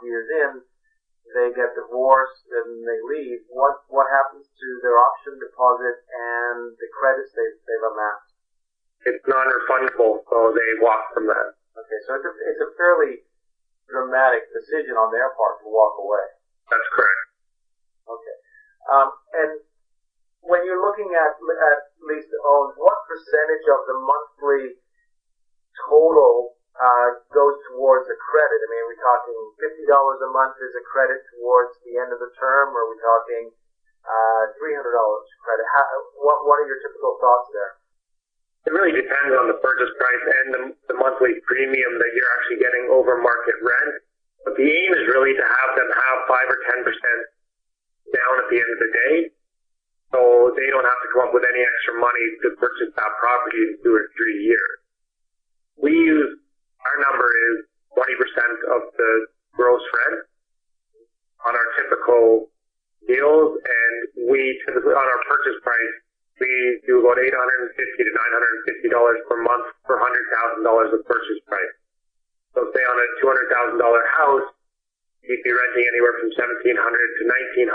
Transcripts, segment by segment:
years in, they get divorced and they leave. What happens to their option deposit and the credits they've amassed? It's non-refundable, so they walk from that. Okay, so it's a fairly dramatic decision on their part to walk away. That's correct. Okay. And when you're looking at lease to own, what percentage of the monthly total goes towards a credit? I mean, are we talking $50 a month as a credit towards the end of the term, or are we talking $300 credit? What are your typical thoughts there? It really depends on the purchase price and the monthly premium that you're actually getting over market rent. But the aim is really to have them have 5 or 10% down at the end of the day, so they don't have to come up with any extra money to purchase that property in 2 or 3 years. Our number is 20% of the gross rent on our typical deals, and we typically, on our purchase price, we do about $850 to $950 per month per $100,000 of purchase price. So say on a $200,000 house, you'd be renting anywhere from $1,700 to $1,900,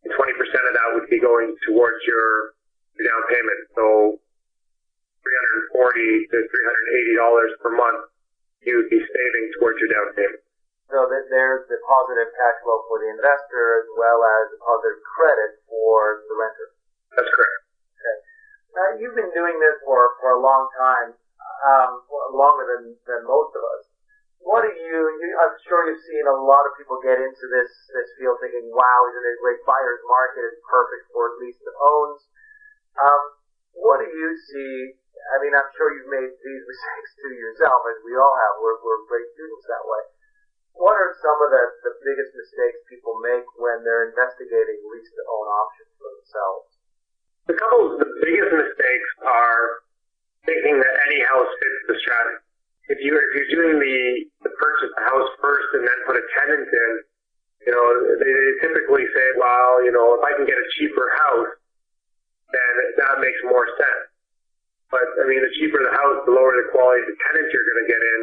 and 20% of that would be going towards your down payment. So $340 to $380 per month you would be saving towards your down payment. So that there's the positive cash flow for the investor as well as a positive credit for the renter. That's correct. Okay. Now, you've been doing this for a long time, longer than most of us. What do I'm sure you've seen a lot of people get into this field thinking, wow, isn't it a great buyer's market? It's perfect for lease to owns. What do you see? I mean, I'm sure you've made these mistakes too yourself, as we all have. We're great students that way. What are some of the biggest mistakes people make when they're investigating lease to own options for themselves? A couple of the biggest mistakes are thinking that any house fits the strategy. If you're doing the purchase the house first and then put a tenant in, they typically say, well, if I can get a cheaper house, then that makes more sense. But I mean, the cheaper the house, the lower the quality of the tenant you're going to get in.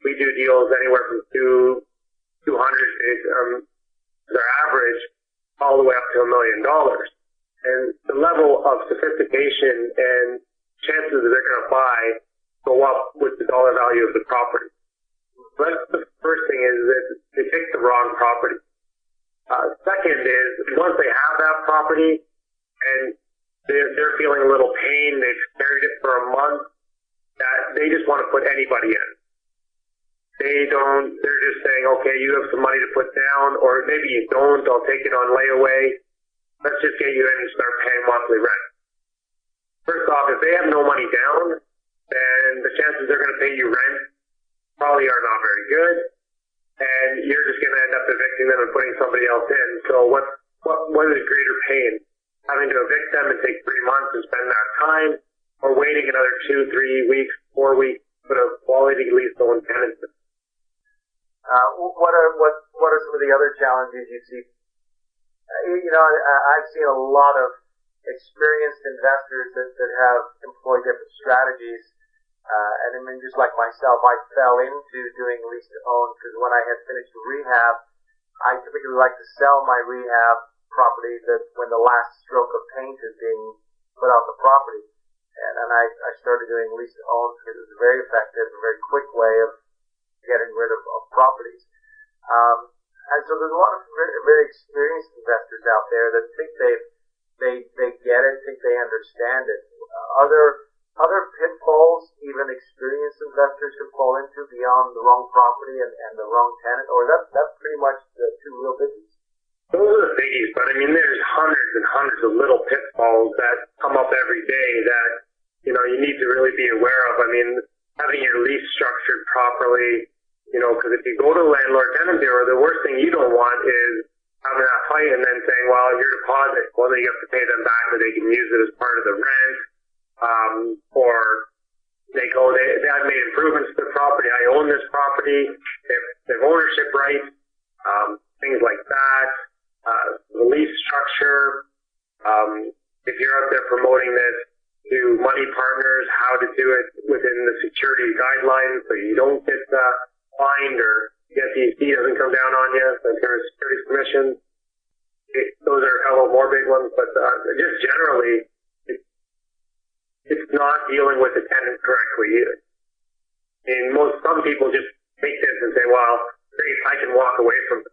We do deals anywhere from $200 as our average, all the way up to $1 million. And the level of sophistication and chances that they're going to buy go up with the dollar value of the property. So that's the first thing, is that they pick the wrong property. Second is, once they have that property and they're feeling a little pain, they've carried it for a month, that they just want to put anybody in. They're just saying, okay, you have some money to put down, or maybe you don't, I'll take it on layaway. Let's just get you in and start paying monthly rent. First off, if they have no money down, then the chances they're going to pay you rent probably are not very good, and you're just going to end up evicting them and putting somebody else in. So what is greater pain? Having to evict them and take 3 months and spend that time, or waiting another 2, 3 weeks, 4 weeks, put a quality lease owned tenant in? What are some of the other challenges you see? I've seen a lot of experienced investors that have employed different strategies. And I mean, just like myself, I fell into doing lease to own because when I had finished rehab, I typically like to sell my rehab property when the last stroke of paint is being put on the property. And then I started doing lease to own because it was a very effective, a very quick way of getting rid of properties. And so there's a lot of very, very experienced investors out there that think they get it, think they understand it. Other pitfalls even experienced investors can fall into beyond the wrong property and the wrong tenant, or that's pretty much the two real biggies? Those are the biggies, but I mean, there's hundreds and hundreds of little pitfalls that come up every day that, you need to really be aware of. I mean, having your lease structured properly, because if you go to the landlord-tenant bureau, the worst thing you don't want is having that fight and then saying, well, your deposit, well, you have to pay them back or they can use it as part of the rent, or I've made improvements to the property, I own this property, they have ownership rights, things like that, the lease structure, if you're out there promoting this to money partners, how to do it within the security guidelines so you don't get fined or the SEC doesn't come down on you, the Internal Securities Commission. Those are a couple more big ones, but just generally, it's not dealing with the tenant correctly either. Some people just take this and say, well, great, I can walk away from it.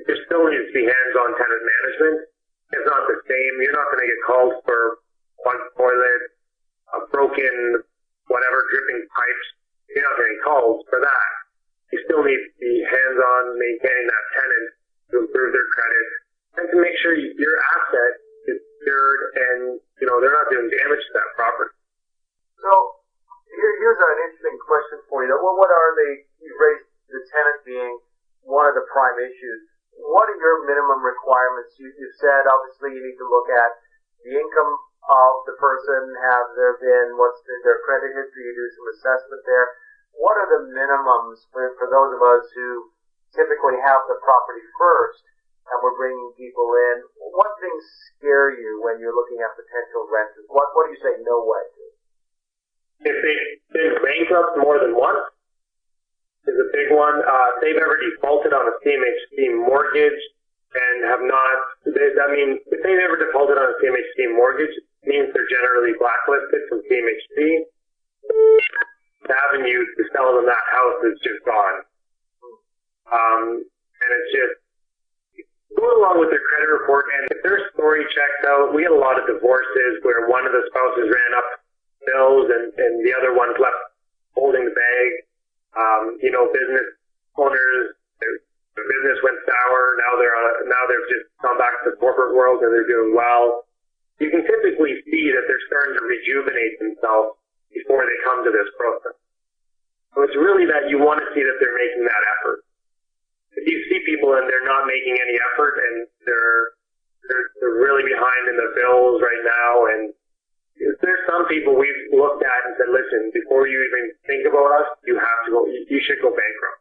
There still needs to be hands-on tenant management. It's not the same. You're not going to get called for one toilet, a broken, whatever, dripping pipes. You're not getting called for that. You still need to be hands-on maintaining that tenant to improve their credit and to make sure your asset is secured and, they're not doing damage to that property. So, here's an interesting question for you. Well, what are you raised the tenant being one of the prime issues. What are your minimum requirements? You've said obviously you need to look at the income of the person. Have there been, what's their credit history? You do some assessment there. What are the minimums for those of us who typically have the property first and we're bringing people in? What things scare you when you're looking at potential renters? What do you say no way to? If they've been bankrupt more than once is a big one. If they've ever defaulted on a CMHC mortgage and have not, if they've ever defaulted on a CMHC mortgage, it means they're generally blacklisted from CMHC. The avenue to sell them that house is just gone. And it's just going along with their credit report. And if their story checks out, we had a lot of divorces where one of the spouses ran up bills and the other one's left holding the bag. Business owners, their business went sour. Now they've just gone back to the corporate world and they're doing well. You can typically see that they're starting to rejuvenate themselves before they come to this process. So it's really that you want to see that they're making that effort. If you see people and they're not making any effort and they're really behind in their bills right now, and there's some people we've looked at and said, listen, before you even think about us, you should go bankrupt.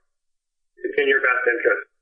It's in your best interest.